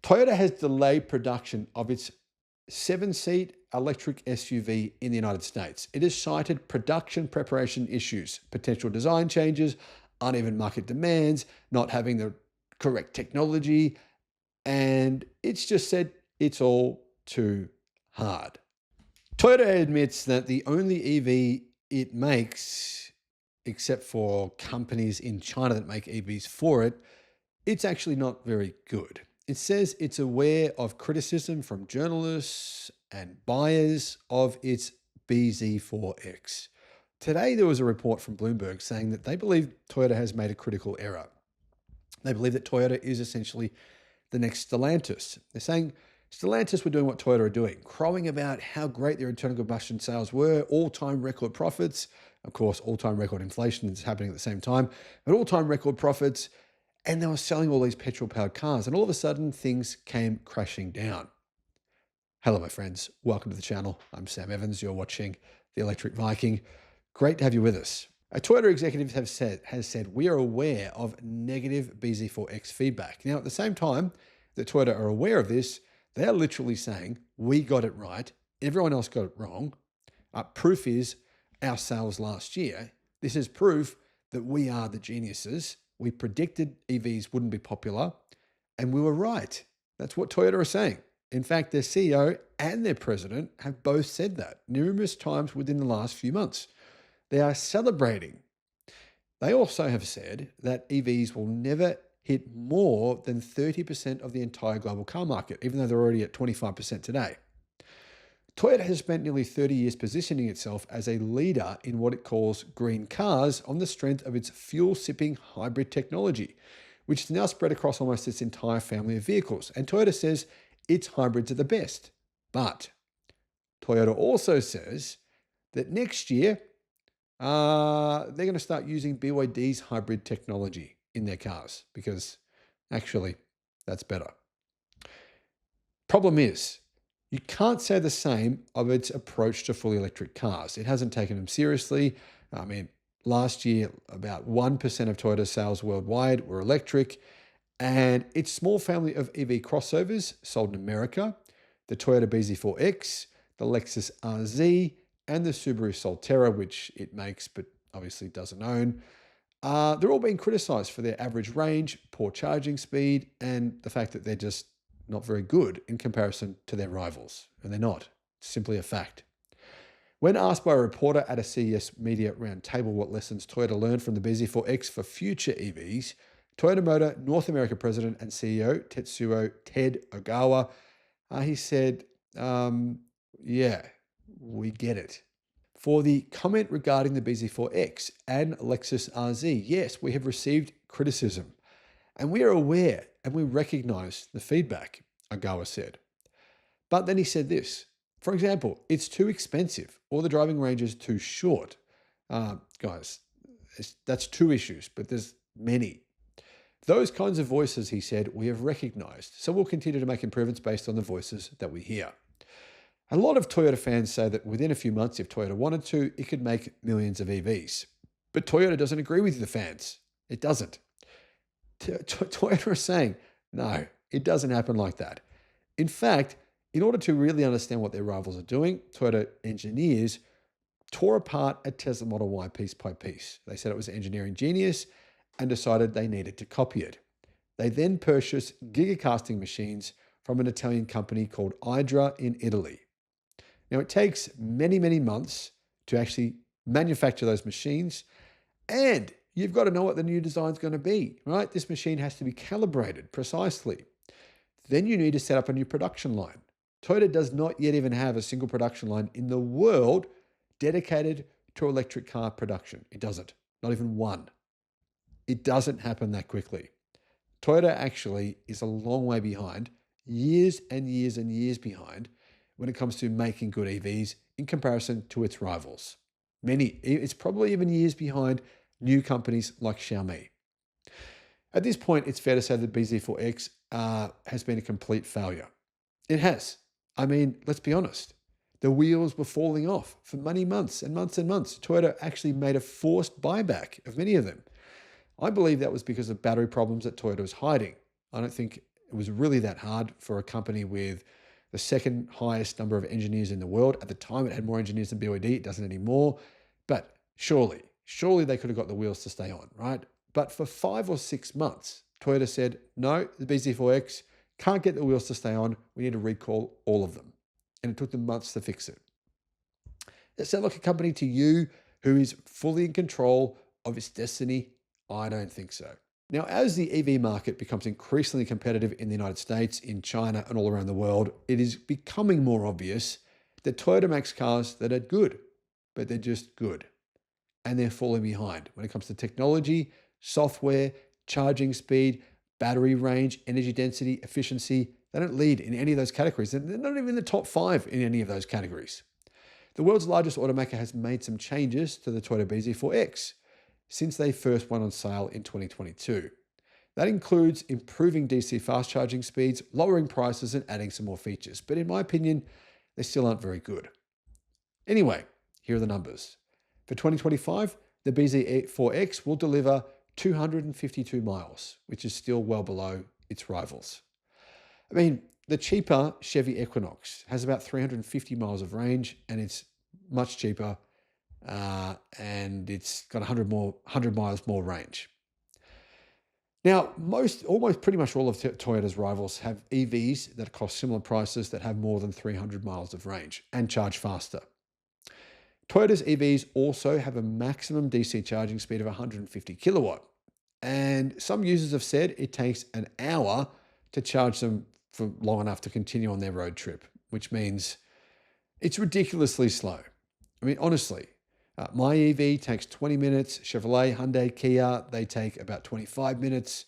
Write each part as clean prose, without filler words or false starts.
Toyota has delayed production of its 7-seat electric SUV in the United States. It has cited production preparation issues, potential design changes, uneven market demands, not having the correct technology, and it's just said it's all too hard. Toyota admits that the only EV it makes, except for companies in China that make EVs for it, it's actually not very good. It says it's aware of criticism from journalists and buyers of its BZ4X. Today, there was a report from Bloomberg saying that they believe Toyota has made a critical error. They believe that Toyota is essentially the next Stellantis. They're saying Stellantis were doing what Toyota are doing, crowing about how great their internal combustion sales were, all-time record profits, of course, all-time record inflation is happening at the same time, but all-time record profits, and they were selling all these petrol-powered cars, and all of a sudden, things came crashing down. Hello, my friends. Welcome to the channel. I'm Sam Evans. You're watching the Electric Viking. Great to have you with us. A Toyota executive has said, we are aware of negative BZ4X feedback. Now, at the same time that Toyota are aware of this, they are literally saying, we got it right, everyone else got it wrong. Proof is our sales last year. This is proof that we are the geniuses. We predicted EVs wouldn't be popular, and we were right. That's what Toyota are saying. In fact, their CEO and their president have both said that numerous times within the last few months. They are celebrating. They also have said that EVs will never hit more than 30% of the entire global car market, even though they're already at 25% today. Toyota has spent nearly 30 years positioning itself as a leader in what it calls green cars on the strength of its fuel-sipping hybrid technology, which is now spread across almost its entire family of vehicles. And Toyota says its hybrids are the best. But Toyota also says that next year, they're going to start using BYD's hybrid technology in their cars because actually that's better. Problem is, you can't say the same of its approach to fully electric cars. It hasn't taken them seriously. I mean, last year, about 1% of Toyota's sales worldwide were electric, and its small family of EV crossovers sold in America, the Toyota BZ4X, the Lexus RZ, and the Subaru Solterra, which it makes but obviously doesn't own. They're all being criticized for their average range, poor charging speed, and the fact that they're just not very good in comparison to their rivals. And they're not. It's simply a fact. When asked by a reporter at a CES media roundtable what lessons Toyota learned from the BZ4X for future EVs, Toyota Motor North America President and CEO Tetsuo Ted Ogawa, he said, yeah, we get it. For the comment regarding the BZ4X and Lexus RZ, yes, we have received criticism, and we are aware and we recognize the feedback, Ogawa said. But then he said this, for example, it's too expensive or the driving range is too short. Guys, that's two issues, but there's many. Those kinds of voices, he said, we have recognized, so we'll continue to make improvements based on the voices that we hear. A lot of Toyota fans say that within a few months, if Toyota wanted to, it could make millions of EVs. But Toyota doesn't agree with the fans. It doesn't. Toyota are saying, no, it doesn't happen like that. In fact, in order to really understand what their rivals are doing, Toyota engineers tore apart a Tesla Model Y piece by piece. They said it was engineering genius and decided they needed to copy it. They then purchased gigacasting machines from an Italian company called Hydra in Italy. Now, it takes many, many months to actually manufacture those machines, and you've got to know what the new design is going to be, right? This machine has to be calibrated precisely. Then you need to set up a new production line. Toyota does not yet even have a single production line in the world dedicated to electric car production. It doesn't, not even one. It doesn't happen that quickly. Toyota actually is a long way behind, years and years and years behind, when it comes to making good EVs in comparison to its rivals. It's probably even years behind new companies like Xiaomi. At this point, it's fair to say that BZ4X has been a complete failure. It has. I mean, let's be honest. The wheels were falling off for many months and months and months. Toyota actually made a forced buyback of many of them. I believe that was because of battery problems that Toyota was hiding. I don't think It was really that hard for a company with the second highest number of engineers in the world. At the time, it had more engineers than BYD. It doesn't anymore. But surely they could have got the wheels to stay on, right? But for 5 or 6 months, Toyota said, no, the BZ4X can't get the wheels to stay on. We need to recall all of them. And it took them months to fix it. Does that sound like a company to you who is fully in control of its destiny? I don't think so. Now, as the EV market becomes increasingly competitive in the United States, in China, and all around the world, it is becoming more obvious that Toyota makes cars that are good, but they're just good. And they're falling behind when it comes to technology, software, charging speed, battery range, energy density, efficiency. They don't lead in any of those categories. They're not even in the top 5 in any of those categories. The world's largest automaker has made some changes to the Toyota BZ4X since they first went on sale in 2022. That includes improving DC fast charging speeds, lowering prices, and adding some more features. But in my opinion, they still aren't very good. Anyway, here are the numbers. For 2025, the BZ4X will deliver 252 miles, which is still well below its rivals. I mean, the cheaper Chevy Equinox has about 350 miles of range, and it's much cheaper, and it's got 100 miles more range. Now, almost pretty much all of Toyota's rivals have EVs that cost similar prices that have more than 300 miles of range and charge faster. Toyota's EVs also have a maximum DC charging speed of 150 kilowatt. And some users have said it takes an hour to charge them for long enough to continue on their road trip, which means it's ridiculously slow. I mean, honestly, my EV takes 20 minutes. Chevrolet, Hyundai, Kia, they take about 25 minutes.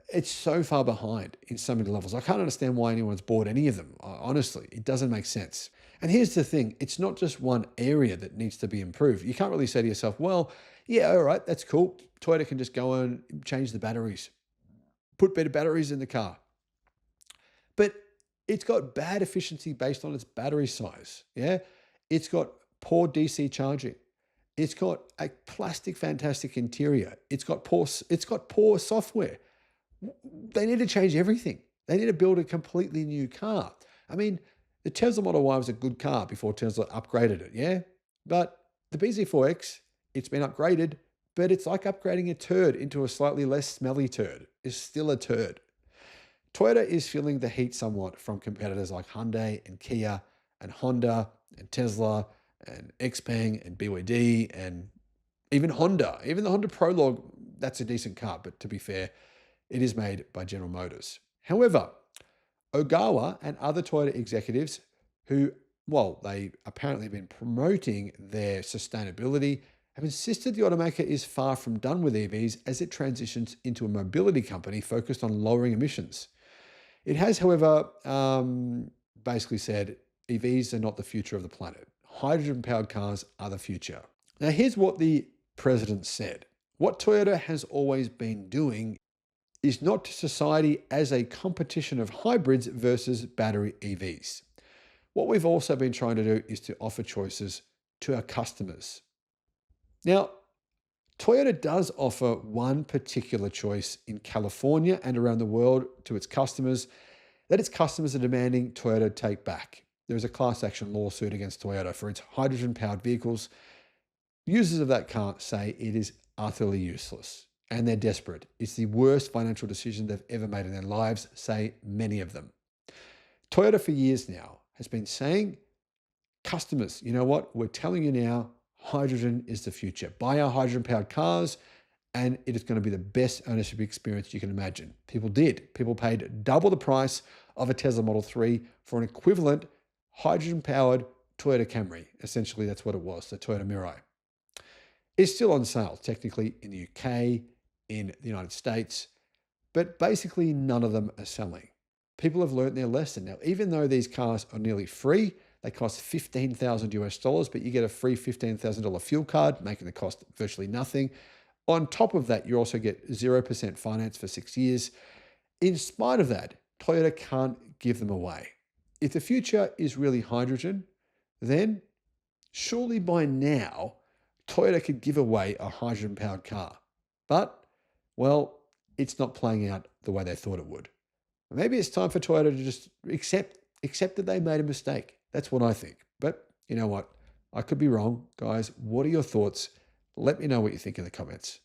It's so far behind in so many levels. I can't understand why anyone's bought any of them. Honestly, it doesn't make sense. And here's the thing. It's not just one area that needs to be improved. You can't really say to yourself, well, yeah, all right, that's cool. Toyota can just go and change the batteries, put better batteries in the car. But it's got bad efficiency based on its battery size. Yeah. It's got poor DC charging. It's got a plastic fantastic interior. It's got poor software. They need to change everything. They need to build a completely new car. I mean, the Tesla Model Y was a good car before Tesla upgraded it, yeah? But the BZ4X, it's been upgraded, but it's like upgrading a turd into a slightly less smelly turd. It's still a turd. Toyota is feeling the heat somewhat from competitors like Hyundai and Kia and Honda and Tesla and XPeng and BYD and even Honda. Even the Honda Prologue, that's a decent car, but to be fair, it is made by General Motors. However, Ogawa and other Toyota executives who, well, they apparently have been promoting their sustainability, have insisted the automaker is far from done with EVs as it transitions into a mobility company focused on lowering emissions. It has, however, basically said EVs are not the future of the planet. Hydrogen-powered cars are the future. Now, here's what the president said. What Toyota has always been doing is not to society as a competition of hybrids versus battery EVs. What we've also been trying to do is to offer choices to our customers. Now, Toyota does offer one particular choice in California and around the world to its customers that its customers are demanding Toyota take back. There is a class action lawsuit against Toyota for its hydrogen-powered vehicles. Users of that car say it is utterly useless and they're desperate. It's the worst financial decision they've ever made in their lives, say many of them. Toyota for years now has been saying, customers, you know what? We're telling you now, hydrogen is the future. Buy our hydrogen-powered cars and it is going to be the best ownership experience you can imagine. People did. People paid double the price of a Tesla Model 3 for an equivalent hydrogen-powered Toyota Camry. Essentially, that's what it was, the Toyota Mirai. It's still on sale, technically, in the UK, in the United States, but basically none of them are selling. People have learned their lesson. Now, even though these cars are nearly free, they cost $15,000 US, but you get a free $15,000 fuel card, making the cost virtually nothing. On top of that, you also get 0% finance for 6 years. In spite of that, Toyota can't give them away. If the future is really hydrogen, then surely by now, Toyota could give away a hydrogen-powered car. But, well, it's not playing out the way they thought it would. Maybe it's time for Toyota to just accept that they made a mistake. That's what I think. But you know what? I could be wrong, guys. What are your thoughts? Let me know what you think in the comments.